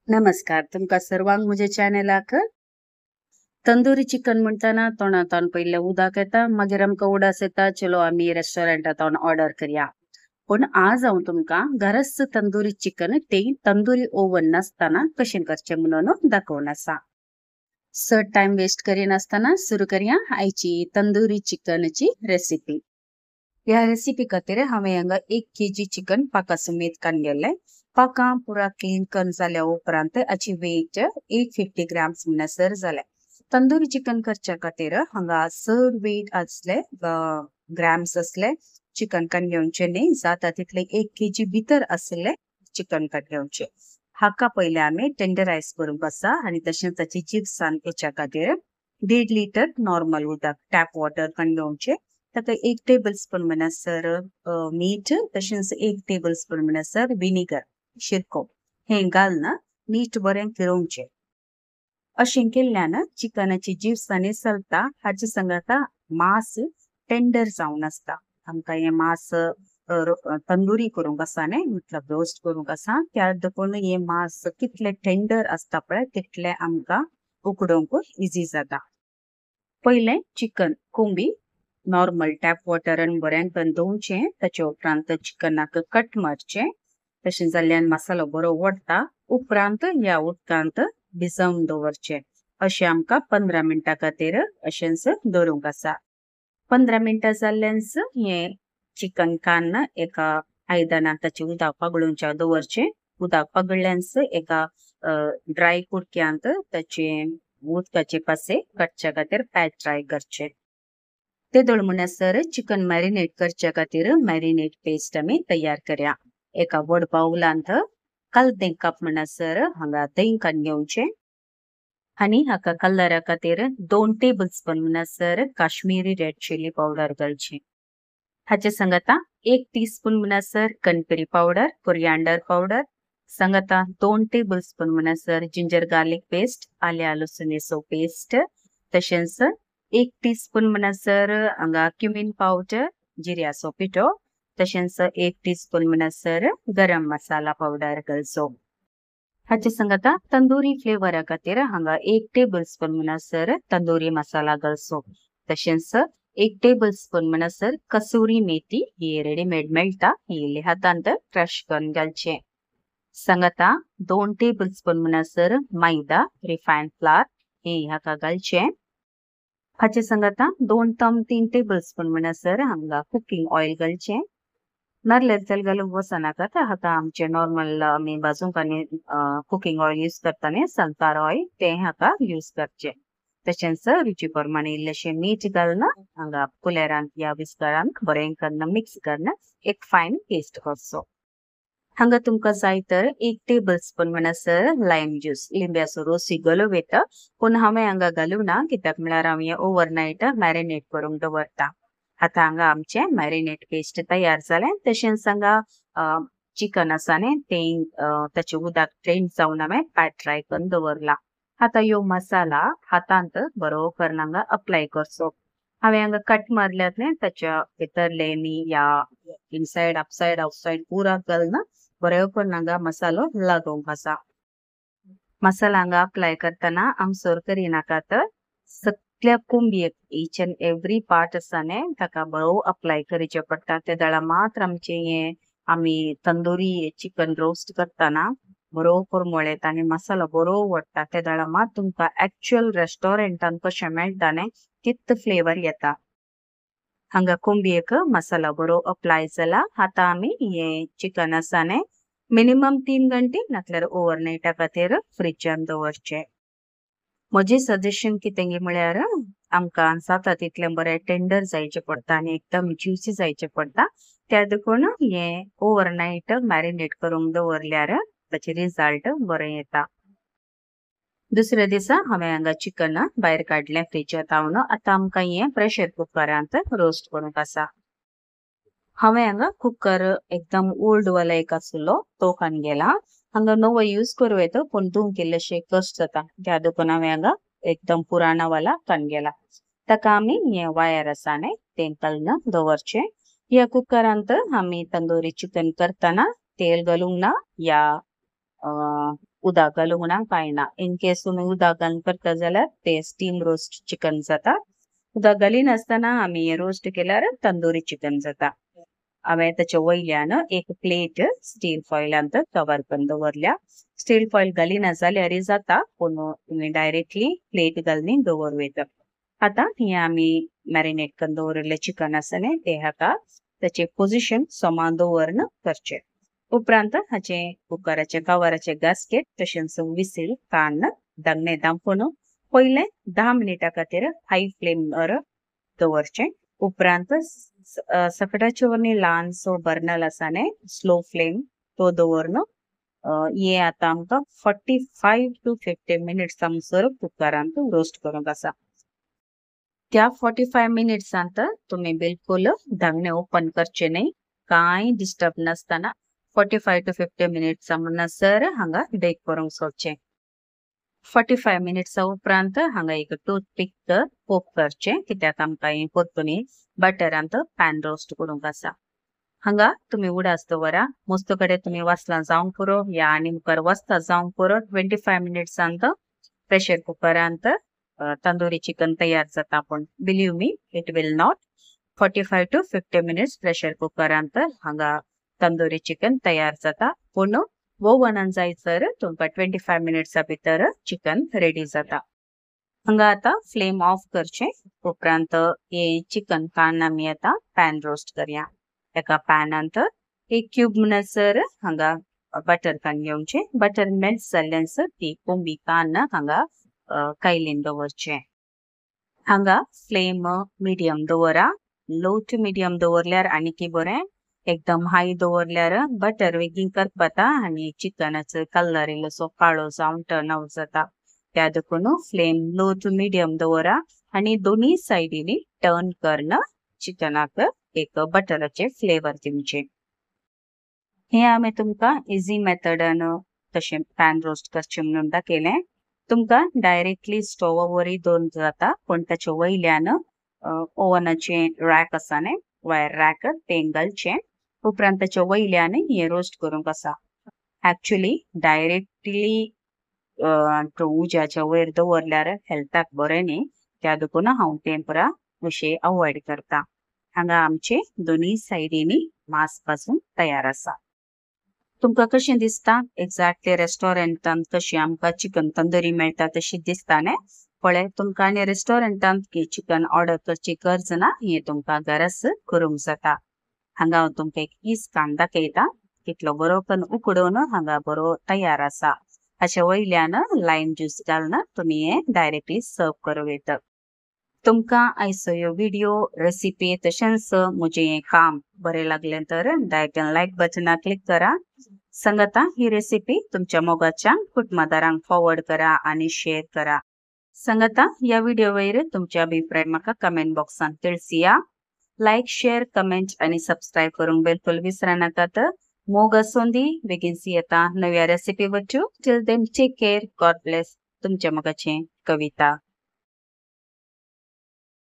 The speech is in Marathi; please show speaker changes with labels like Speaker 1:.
Speaker 1: नमस्कार, तुमका सर्वांक म्हज्या चॅनलाक तंदुरी चिकन म्हणटाना तोंडांतल्यान पयलें उदक येता, मागीर आमकां उडास येता, चलो आमी रेस्टॉरंटांत ऑर्डर करया. पण आज हांव तुमकां घरच तंदुरी चिकन तें तंदुरी ओव्हन नासतना कशें करचें म्हणून दाखोवन आसा. चड टायम वेस्ट करिनासतना सुरू करया आयची तंदुरी चिकनची रेसिपी. ह्या रेसिपी खातीर हांवें हांगा 1 kg चिकन पाका समेत काडलेलें. पाका पुरा क्लीन करून जाल्या उपरांत हाची वेट 850 ग्राम्स म्हणसर जालें. तंदुरी चिकन करच्या खातीर हांगा चड वेट आसले ग्राम्स असले चिकन काडून घेवचे न्ही, जाता तितले 1 kg भितर आसले चिकन काडून घेवचे. हाका पयलें आमी टेंडरायज करूंक आसा आनी तशेंच ताची चिप्सान करच्या खातीर 1.5 लिटर नॉर्मल उदक टॅप वॉटर काडून घेवचे. ताका 1 टेबल स्पून म्हणसर मीठ, तशेंच 1 टेबल स्पून म्हणसर विनेगर शिरको हें घालून नीट बरें फिरोवचें. अशें केल्ल्यान चिकनाची जीव्स आनी चलता, हाचे सांगात मांस टेंडर जावन आसता. आमकां हें मांस तंदुरी करूंक आसा न्ही, मतलब रोस्ट करूंक आसा, त्या देखून हें मांस कितलें टेंडर आसता पळय तितलें आमकां उकडोवंक इजी जाता. पयलें चिकन कोंबी नॉर्मल टॅप वॉटरान बरें करून धुवचें, ताचे उपरांत चिकनाक कट मारचें. तशें जाल्ल्यान मसालो बरो वडटा. उपरांत ह्या उदकांत भिजवून दवरचें. अशें आमकां 15 मिनटां खातीर अशेंच दवरूंक आसा. 15 मिनटां जाल्ल्यानच हें चिकन काडून एका आयदनांत ताचें उदक पगळूंच्या दवरचें. उदक पगळ्ळ्यानच एका ड्राय कुडक्यांत ताचे उदकाचे पासे काडच्या खातीर पॅच ड्राय करचें. ते दळ म्हणसर चिकन मॅरिनेट करच्या खातीर मॅरिनेट पेस्ट आमी तयार करया. एका व्हड बाउलांत कालतें कप म्हणसर हांगा दही काडून घेवचें आनी हाका कलरा खातीर 2 टेबल स्पून म्हणसर काश्मीरी रेड चिली पावडर घालची. हाचे सांगाता 1 टीस्पून म्हणसर कणपेरी पावडर, कोरियांडर पावडर, सांगाता 2 टेबल स्पून म्हणसर जिंजर गार्लिक पेस्ट, आल्या लसूणेचो पेस्ट, तशेंच 1 टीस्पून म्हणसर हांगा क्युमीन पावडर, जिऱ्याचो पिठो, तशेंच 1 टीस्पून म्हणसर गरम मसाला पावडर घालचो. हाचे सांगाता तंदुरी फ्लेवरा खातीर हांगा 1 टेबल स्पून म्हणसर तंदुरी मसाला घालचो. तशेंच 1 टेबल स्पून म्हणसर कसुरी मेथी, ही रेडीमेड मेळटा, ही हातांत क्रश करून घालचें. सांगाता 2 टेबल स्पून म्हणसर मैदा रिफायंड फ्लावर, हे हाका घालचें. हाचे सांगाता 3 टेबल स्पून म्हणसर हांगा कुकिंग ऑयल घालचें. नारळाचें तेल घालूंक वचनाका, हाका आमचे नॉर्मल आमी भाजूंक आनी कुकिंग ऑयल यूज करता न्ही, सनफ्लावर ऑयल, तें हाका यूज करचें. तशेंच रुची प्रमाणे इल्लेशें मीठ घालून हांगा कुलेरान या विस्करान बरें करून मिक्स करून एक फायन पेस्ट करचो. हांगा तुमकां जाय तर 1 टेबल स्पून म्हणसर लायम ज्यूस, लिंब्याचो रोस घालूं येता, पूण हांवें हांगा घालूं ना, कित्याक म्हळ्यार हांव हें ओवरनायट मॅरिनेट करूंक दवरता. आतां हांगा आमचें मॅरिनेट पेस्ट तयार जालें. तशेंच हांगा चिकन आसा न्ही, तें ताचें उदक ड्रेन जावन हांवें पॅट ड्राय करून दवरला. आतां ह्यो मसाला हातांत बरो करून हांगा अप्लाय करचो. हांवें हांगा कट मारल्यात न्ही, ताच्या भितरले न्ही या इनसायड अपसायड आउटसायड पुरा घालून बरो करून हांगा मसालो लागोवंक आसा. मसाला हांगा अप्लाय करतना आमसोर करिनाकात. सगळ्या कोंबयेक ईच एंड एवरी पार्ट आसा न्ही, ताका बरो अप्लाय करचें पडटा. ते दळा मात्र आमचें हें आमी तंदुरी चिकन रोस्ट करतना बरो कुरमळ येता आनी मसालो बरो वडटा. ते दळा मात तुमकां एक्चुअल रेस्टॉरंटान कशें मेळटा न्ही, तितलो फ्लेवर येता. हांगा कोंबयेक मसाला बरो अप्लाय जाला. आतां आमी हें चिकन आसा न्ही, मिनिमम 3 घंटे नातल्यार ओवरनायटा खातीर फ्रिजान दवरचें. म्हजें सजेशन कितें गे म्हळ्यार आमकां जाता तितलें बरें टेंडर जायचें पडटा आनी एकदम ज्युसी जायचें पडटा. त्या देखून हें ओवरनायट मॅरिनेट करूंक दवरल्यार ताचे रिजल्ट बरें येता. दुसऱ्या दिसा हांवें हांगा चिकन भायर काडलें फ्रिजांतल्यान. आतां आमकां हें प्रेशर कुकरांत रोस्ट करूंक आसा. हांवें हांगा कुकर एकदम ओल्ड वाला एक आसलो तो काडून हांगा नवो यूज करूं येता, पूण धुवंक इल्लेशें कश्ट जाता, त्या देखून हांवें हांगा एकदम पुराणा वाला काडून ताका आमी हें वायर आसा न्ही, तें घालून दवरचें. ह्या कुकरांत आमी तंदुरी चिकन करतना तेल घालूंक ना या उदक घालूंक ना कांय ना इन केस तुम्ही उदक घालून करता जाल्यार ते स्टीम रोस्ट चिकन जाता उदक घालिनासतना आमी रोस्ट केल्यार तंदुरी चिकन जाता हांवें ताचे वयल्यान एक प्लेट स्टील फॉइलान कवर करून दवरल्या स्टील फॉइल घालिना जाल्यार जाता पूण तुमी डायरेक्टली प्लेट घालून दवरवेत आता हे आमी मॅरिनेट करून दवरिल्ले चिकन आसा न्ही ते हाका त्याचे पोझिशन समान दवरन करचे उपरांत हाचे कुकराचे कवराचे गास्केट तशेंच विसील कान धांगणे दांपून पहिले 10 मिनिटां खातीर हाय फ्लेमर दवरचे उपरांत सकटाचे वरणी ल्हानसो बर्नर आसा न्ही स्लो फ्लेम तो दवरन हे आता आमकां 45 to 50 मिनिट्स आमसर कुकरांत रोस्ट करूंक आसा त्या 45 मिनिट्सांत तुम्ही बिलकुल धांगणे ओपन करचे नाही कांय डिस्टर्ब नसताना 45 to 50 मिनिट्स म्हणसर हांगा बेक करूंक सोडचे 45 मिनिट्स उपरांत हांगा एक टूथपिक पोक करचे कित्याक आमकां परतून बटरांत पॅन रोस्ट करूंक आसा हांगा तुम्ही उडास दवरा मस्त कडेन तुम्ही वाचला जावंक पुरो या आनी मुखार वस्ता जावंक पुरो 25 मिनिट्सांत प्रेशर कुकरांत तंदुरी चिकन तयार जाता पण believe me it will not 45 to 50 minutes pressure कुकरांत हांगा तंदुरी चिकन तयार जाता पण ओव्हनान जायसर तुमकां 25 मिनिट्सा भितर चिकन रेडी जाता हांगा आता फ्लेम ऑफ करचे उपरांत हे चिकन कान आमी आता पॅन रोस्ट करया एका पॅनांत एक क्यूब म्हणसर हांगा बटर कान घेवचे बटर मेल्ट जाल्ल्यानसर ती कोंबी कान हांगा कायलीन दवरचे हांगा फ्लेम मिडियम दवरा लो टू मिडियम दवरल्यार आनीक बरें एकदम हाय दवरल्यार बटर बेगीन करपता आनी चिकनाचो कलर इल्लोसो काळो जावन टर्न आउट जाता त्या देखून फ्लेम लो टू मिडियम दवरा आनी दोनी सायडीनी टर्न करन चिकनाक एक बटराचे फ्लेवर दिवचे हे आमी तुमकां इजी मेथडान तशें पॅन रोस्ट करचे म्हणून दाखयलें तुमकां डायरेक्टली स्टोवावरय दवरूंक जाता पण ताचे वयल्यान ओव्हनाचे रॅक आसा न्ही वायर रॅक ते घालचे उपरांत ताचे वयल्यान हे रोस्ट करूंक आसा एक्चुअली डायरेक्टली उज्याच्या वयर दवरल्यार हेल्थाक बरें न्ही त्या देखून हांव तें पुरा अशें अवॉयड करता हांगा आमचे दोनी सायडीनी मांस भाजून तयार आसा तुमकां कशें दिसता एक्झॅक्टली रेस्टॉरंटांत कशी आमकां चिकन तंदुरी मेळटा तशी दिसता न्ही पळय तुमकां आनी रेस्टॉरंटांत चिकन ऑर्डर करची गरज ना हे तुमकां घराच करूंक जाता हांगा हांव तुमकां एक पीस कान दाखयता कितलो बरो करून उकडून हांगा बरो तयार आसा हाच्या वयल्यान लायम ज्यूस घालून तुमी हे डायरेक्टली सर्व करूं येता तुमकां आयचो ह्यो व्हिडिओ रेसिपी तशेंच म्हजें हें काम बरें लागलें तर डायरेक्ट लायक बटनार क्लिक करा सांगाता ही रेसिपी तुमच्या मोगाच्या कुटुंबदारांक फॉरवर्ड करा आनी शेअर करा सांगाता ह्या व्हिडिओ वयर तुमचे अभिप्राय म्हाका कमेंट बॉक्सांत तिळसिया लायक शेअर कमेंट आनी सबस्क्रायब करूंक बिलकुल विसरा नाकात मोग आसोंदी बेगीन येता नव्या रेसिपी वचूं till then take care God bless तुमच्या मोगाचें कविता